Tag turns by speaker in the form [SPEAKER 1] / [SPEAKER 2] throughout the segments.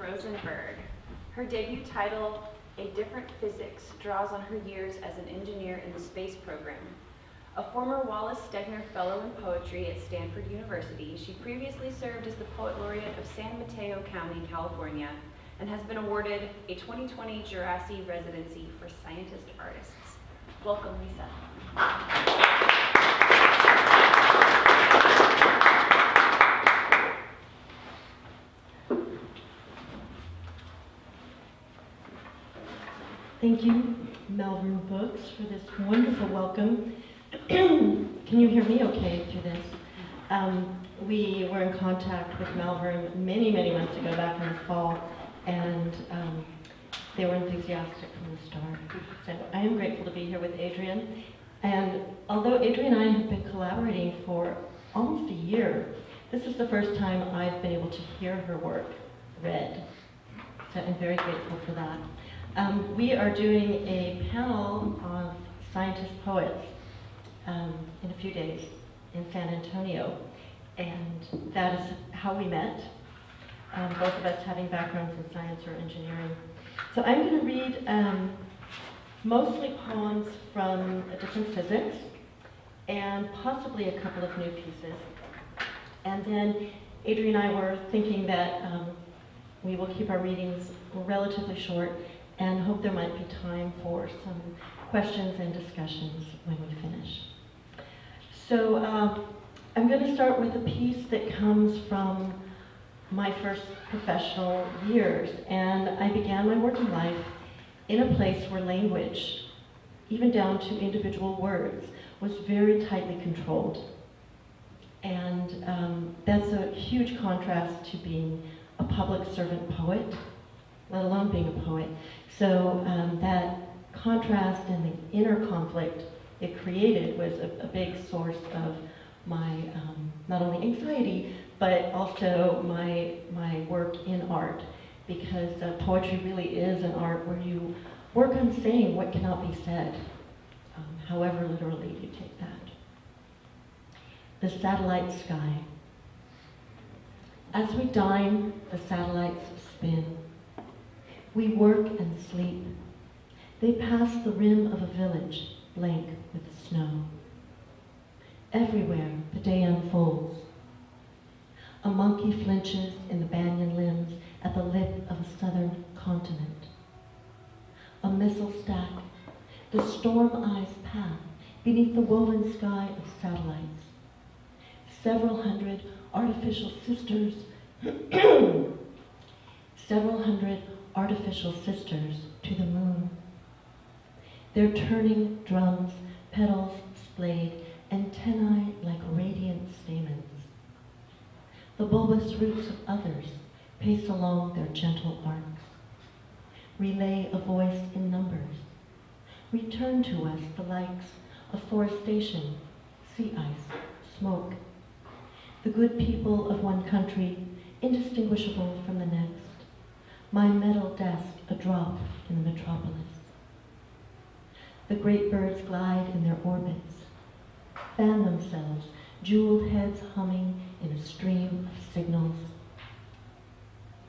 [SPEAKER 1] Rosenberg. Her debut title, A Different Physics, draws on her years as an engineer in the space program. A former Wallace Stegner Fellow in Poetry at Stanford University, she previously served as the Poet Laureate of San Mateo County, California, and has been awarded a 2020 Djerassi Residency for Scientist Artists. Welcome, Lisa.
[SPEAKER 2] Thank you, Malvern Books, for this wonderful welcome. Can you hear me okay through this? We were in contact with Malvern many, many months ago, back in the fall, and they were enthusiastic from the start. So I am grateful to be here with Adrienne. And although Adrienne and I have been collaborating for almost a year, this is the first time I've been able to hear her work read. So I'm very grateful for that. We are doing a panel of scientist poets in a few days in San Antonio, and that is how we met, both of us having backgrounds in science or engineering. So I'm going to read mostly poems from A Different Physics, and possibly a couple of new pieces. And then Adrienne and I were thinking that we will keep our readings relatively short and hope there might be time for some questions and discussions when we finish. So I'm going to start with a piece that comes from my first professional years, and I began my working life in a place where language, even down to individual words, was very tightly controlled. And that's a huge contrast to being a public servant poet, let alone being a poet. So that contrast and the inner conflict it created was a big source of my not only anxiety, but also my work in art, because poetry really is an art where you work on saying what cannot be said, however literally you take that. The satellite sky. As we dine, the satellites spin. We work and sleep. They pass the rim of a village, blank with snow. Everywhere the day unfolds. A monkey flinches in the banyan limbs at the lip of a southern continent. A missile stack, the storm eye's path beneath the woven sky of satellites. Several hundred artificial sisters, several hundred artificial sisters to the moon. Their turning drums, petals splayed, antennae like radiant stamens. The bulbous roots of others pace along their gentle arcs. Relay a voice in numbers. Return to us the likes of forestation, sea ice, smoke. The good people of one country, indistinguishable from the next. My metal desk a drop in the metropolis. The great birds glide in their orbits, fan themselves, jeweled heads humming in a stream of signals.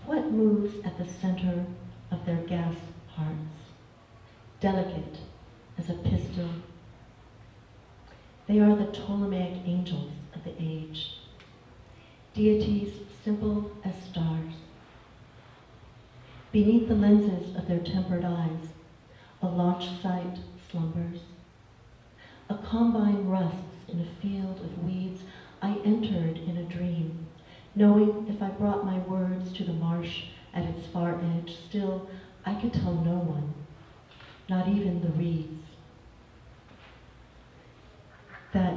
[SPEAKER 2] What moves at the center of their gas hearts, delicate as a pistol? They are the Ptolemaic angels of the age, deities simple as stars. Beneath the lenses of their tempered eyes, a launch site slumbers. A combine rusts in a field of weeds. I entered in a dream, knowing if I brought my words to the marsh at its far edge, still I could tell no one, not even the reeds. That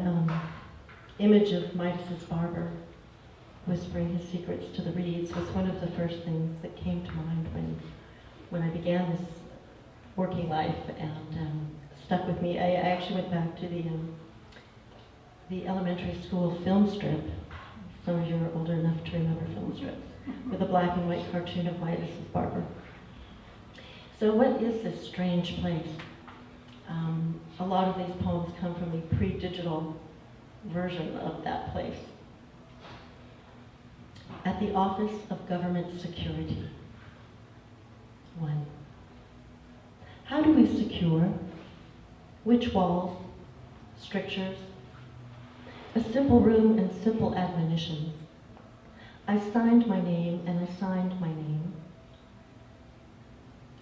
[SPEAKER 2] image of Midas's barber whispering his secrets to the reeds was one of the first things that came to mind when I began this working life, and stuck with me. I actually went back to the elementary school film strip. Some of you are older enough to remember film strips, with a black and white cartoon of Midas's barber. So what is this strange place? A lot of these poems come from the pre-digital version of that place. At the Office of Government Security, How do we secure? Which walls? Strictures? A simple room and simple admonitions. I signed my name and I signed my name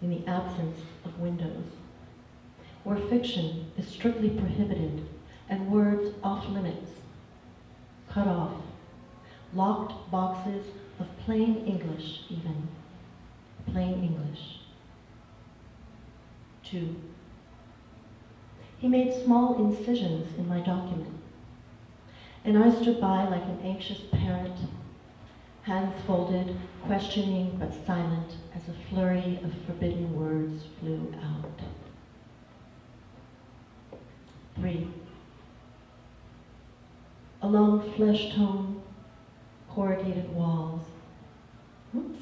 [SPEAKER 2] in the absence of windows, where fiction is strictly prohibited and words off limits, cut off, locked boxes of plain English even, plain English. 2. He made small incisions in my document, and I stood by like an anxious parent, hands folded, questioning but silent as a flurry of forbidden words flew out. 3. Along flesh-tone, corrugated walls. Oops,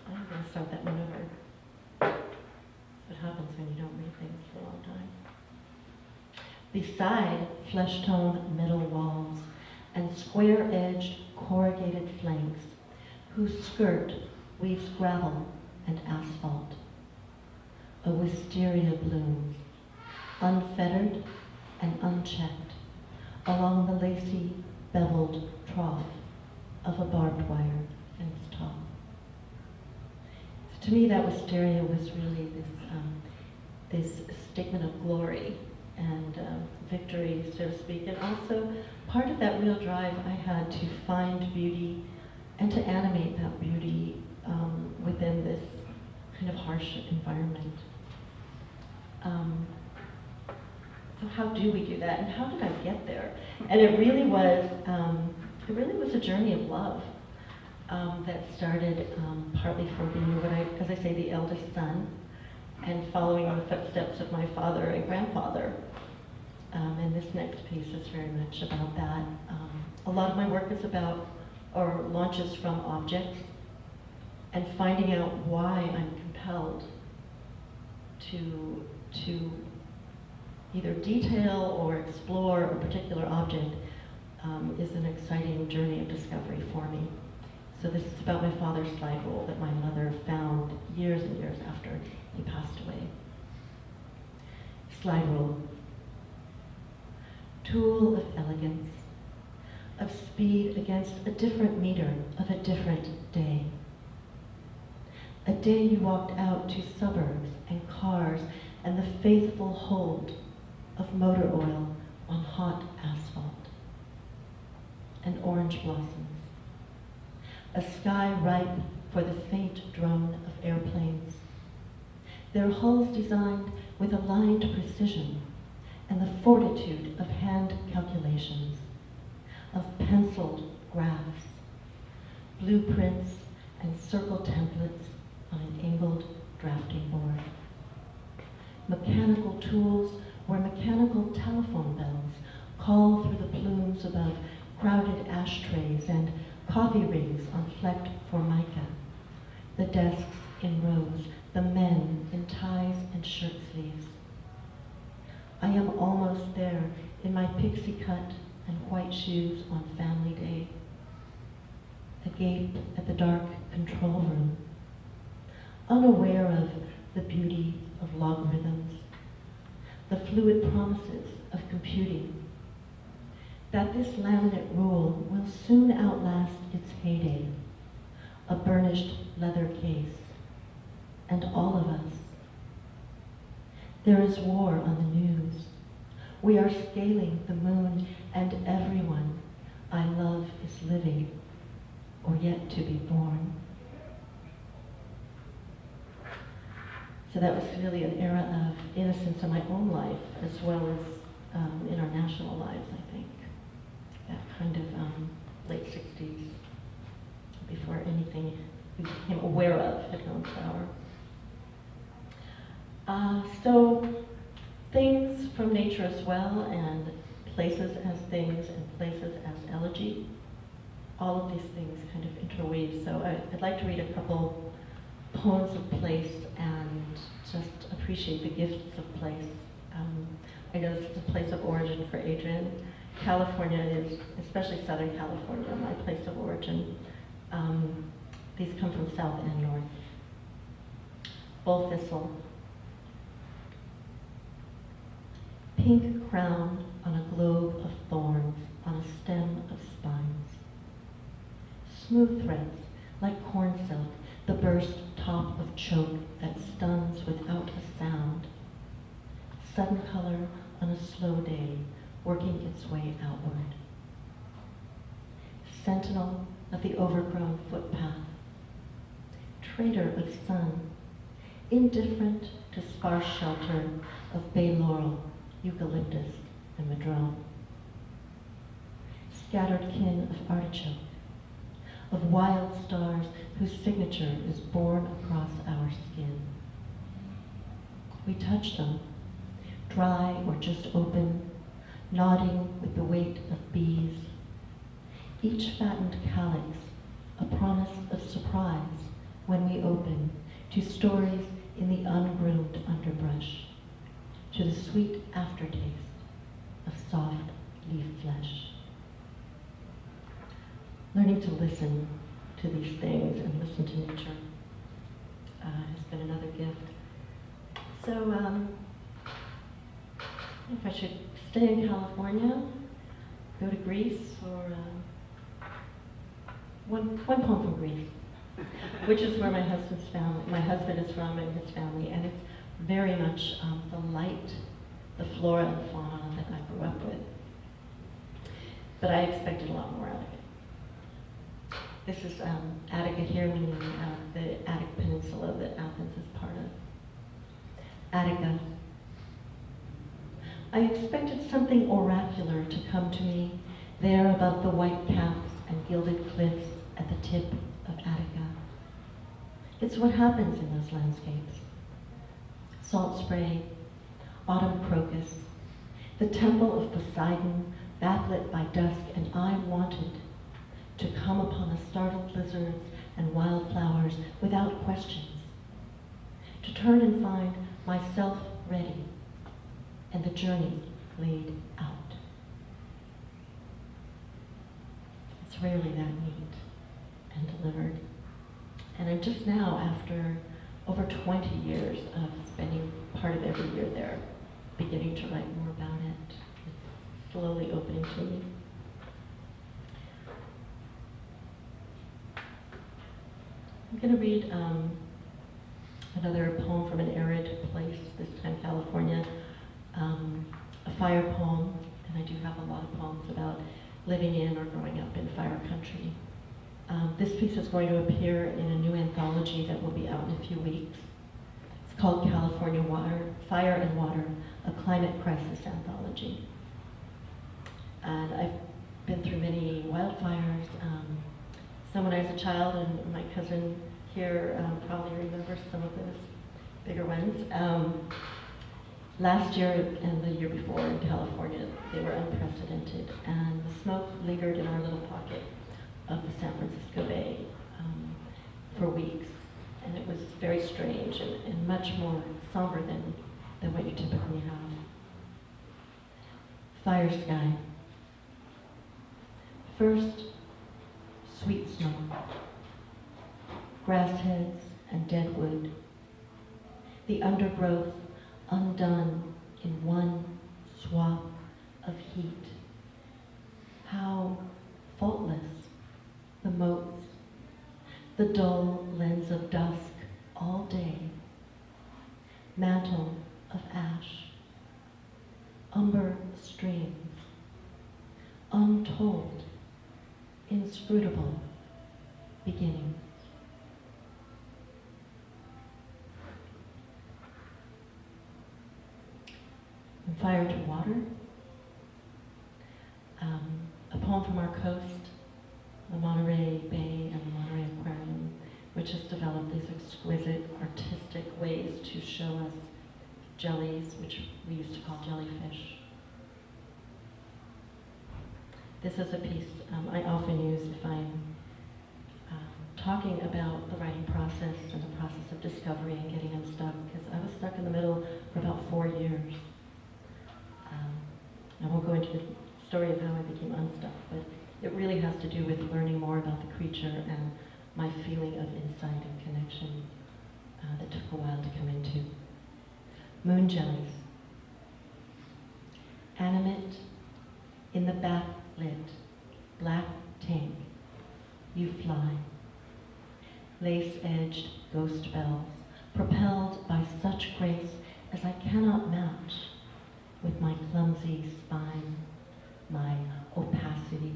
[SPEAKER 2] I'm going to start that one over. That's what happens when you don't read things for a long time. Beside flesh-tone metal walls and square-edged corrugated flanks, whose skirt weaves gravel and asphalt. A wisteria blooms, unfettered and unchecked, along the lacy, beveled trough of a barbed wire fence top. To me, that wisteria was really this statement of glory and victory, so to speak, and also part of that real drive I had to find beauty and to animate that beauty within this kind of harsh environment. So how do we do that, and how did I get there? And it really was a journey of love that started partly from being what as I say, the eldest son, and following in the footsteps of my father and grandfather. And this next piece is very much about that. A lot of my work is about, or launches from objects, and finding out why I'm compelled to either detail or explore a particular object is an exciting journey of discovery for me. So this is about my father's slide rule that my mother found years and years after he passed away. Slide rule. Tool of elegance, of speed against a different meter of a different day. A day you walked out to suburbs and cars and the faithful hold of motor oil on hot asphalt. And orange blossoms. A sky ripe for the faint drone of airplanes. Their hulls designed with aligned precision and the fortitude of hand calculations, of penciled graphs, blueprints and circle templates on an angled drafting board. Mechanical tools where mechanical telephone bells call through the plumes above crowded ashtrays and coffee rings on flecked formica, the desks in rows, the men in ties and shirt sleeves. I am almost there in my pixie cut and white shoes on family day, agape at the dark control room, unaware of the beauty of logarithms, the fluid promises of computing, that this laminate rule will soon outlast its heyday, a burnished leather case, and all of us. There is war on the news. We are scaling the moon, and everyone I love is living or yet to be born. So that was really an era of innocence in my own life, as well as in our national lives, I think. That kind of late 60s, before anything we became aware of had gone sour. So things from nature as well, and places as things, and places as elegy. All of these things kind of interweave. So I'd like to read a couple poems of place and just appreciate the gifts of place. I know this is a place of origin for Adrienne. California is, especially Southern California, my place of origin. These come from South and North. Bull thistle. pink crown on a globe of thorns on a stem of spines. Smooth threads, like corn silk, the burst top of choke that stuns without a sound. Sudden color on a slow day, working its way outward. Sentinel of the overgrown footpath. Traitor of sun, indifferent to sparse shelter of bay laurel, eucalyptus, and madrone. Scattered kin of artichoke, of wild stars whose signature is born across our skin. We touch them, dry or just open, nodding with the weight of bees. Each fattened calyx, a promise of surprise when we open to stories in the ungroomed underbrush, to the sweet aftertaste of soft leaf flesh. Learning to listen to these things and listen to nature has been another gift. So, if I should stay in California, go to Greece, or one poem from Greece, which is where my husband is from and his family, and it's very much the light, the flora and fauna that I grew up with. But I expected a lot more out of it. This is Attica here, meaning the Attic Peninsula that Athens is part of. Attica. I expected something oracular to come to me there above the white caps and gilded cliffs at the tip of Attica. It's what happens in those landscapes. Salt spray, autumn crocus, the temple of Poseidon backlit by dusk, and I wanted to come upon the startled lizards and wildflowers without questions, to turn and find myself ready and the journey laid out. It's rarely that neat and delivered. And I'm just now, after over 20 years of spending part of every year there, beginning to write more about it. It's slowly opening to me. I'm going to read another poem from an arid place, this time California, a fire poem, and I do have a lot of poems about living in or growing up in fire country. This piece is going to appear in a new anthology that will be out in a few weeks. It's called California Fire and Water, a climate crisis anthology. And I've been through many wildfires. Some when I was a child, and my cousin here probably remembers some of those bigger ones. Last year and the year before in California, they were unprecedented, and the smoke lingered in our little pocket of the San Francisco Bay for weeks, and it was very strange and much more somber than what you typically have. Fire sky. First, sweet snow, grass heads and dead wood, the undergrowth undone in one swath of heat. How faultless the motes, the dull lens of dusk all day, mantle of ash, umber streams, untold, inscrutable beginnings. From fire to water, a poem from our coast, the Monterey Bay and the Monterey Aquarium, which has developed these exquisite artistic ways to show us jellies, which we used to call jellyfish. This is a piece I often use if I'm talking about the writing process and the process of discovery and getting unstuck, because I was stuck in the middle for about 4 years. I won't go into the story of how I became unstuck, but it really has to do with learning more about the creature and my feeling of insight and connection that took a while to come into. Moon jellies. lace-edged ghost bells, propelled by such grace as I cannot match with my clumsy spine, my opacity,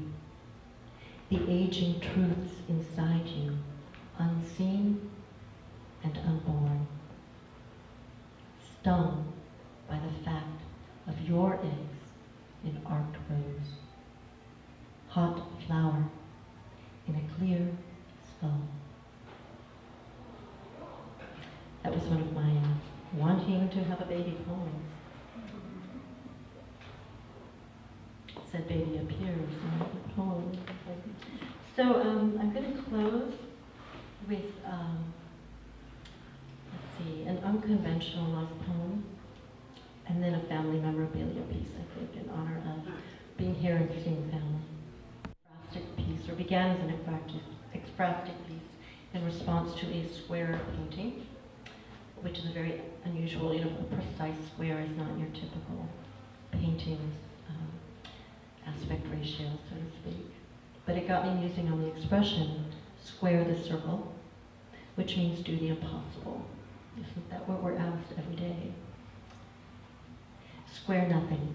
[SPEAKER 2] the aging truths inside you, unseen and unborn, stung by the fact of your eggs in arced rose, hot flower in a clear skull. That was one of my wanting to have a baby poems. It said baby appears in the poem. So I'm going to close with, let's see, an unconventional love poem, and then a family memorabilia piece, I think, in honor of being here and seeing family. Ekphrastic piece, or began as an ekphrastic piece in response to a square painting, which is a very unusual, a precise square is not your typical painting's aspect ratio, so to speak. But it got me musing on the expression, square the circle, which means do the impossible. Isn't that what we're asked every day? Square nothing.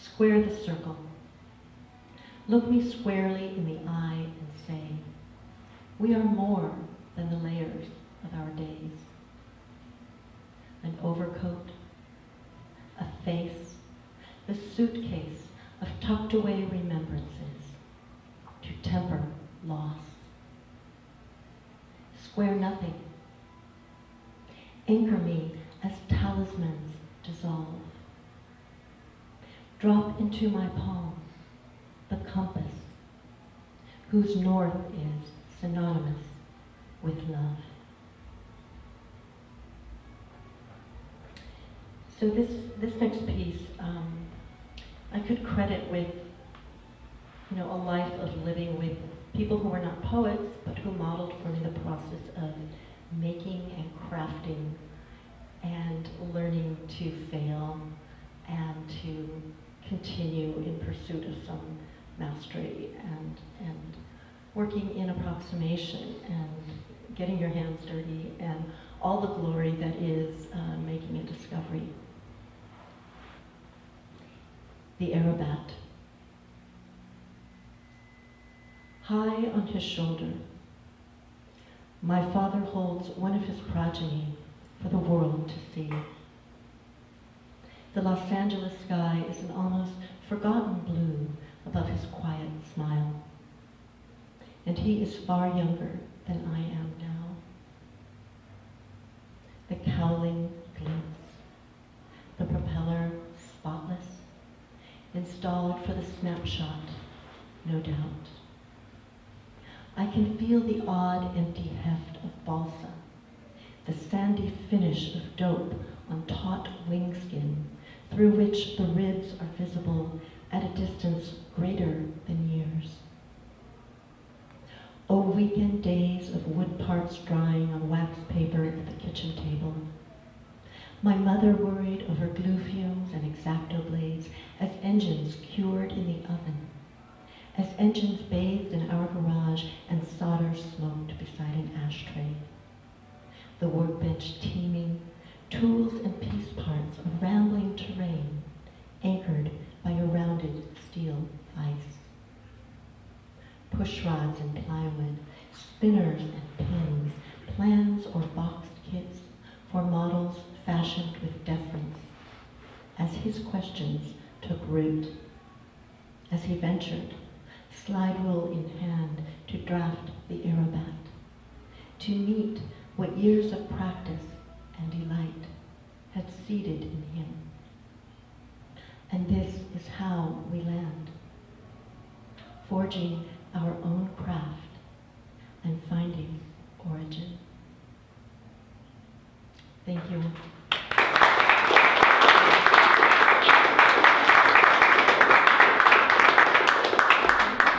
[SPEAKER 2] Square the circle. Look me squarely in the eye and say, we are more than the layers of our days. An overcoat, a face, the suitcase of tucked away remembrances to temper loss. Square nothing. Anchor me as talismans dissolve. Drop into my palm the compass whose north is synonymous with love. So this next piece, I could credit with, a life of living with people who were not poets, but who modeled for me the process of making and crafting and learning to fail and to continue in pursuit of some mastery and working in approximation and getting your hands dirty and all the glory that is making a discovery. The Arabat. High on his shoulder, my father holds one of his progeny for the world to see. The Los Angeles sky is an almost forgotten blue above his quiet smile. And he is far younger than I am now. The cowling glints, the propeller spotless, installed for the snapshot, no doubt. I can feel the odd empty heft of balsa, the sandy finish of dope on taut wingskin, through which the ribs are visible at a distance greater than years. Oh, weekend days of wood parts drying on wax paper at the kitchen table. My mother worried over glue fumes and X-Acto blades as engines cured in the oven, as engines bathed in our garage and solder smoked beside an ashtray. The workbench teeming, tools and piece parts of rambling terrain, anchored by a rounded steel ice. Push rods and plywood, spinners and pins, plans or boxed kits for models fashioned with deference, as his questions took root, as he ventured, slide rule in hand, to draft the Arabat, to meet what years of practice and delight had seeded in him. And this is how we land, forging our own craft and finding origin. Thank you.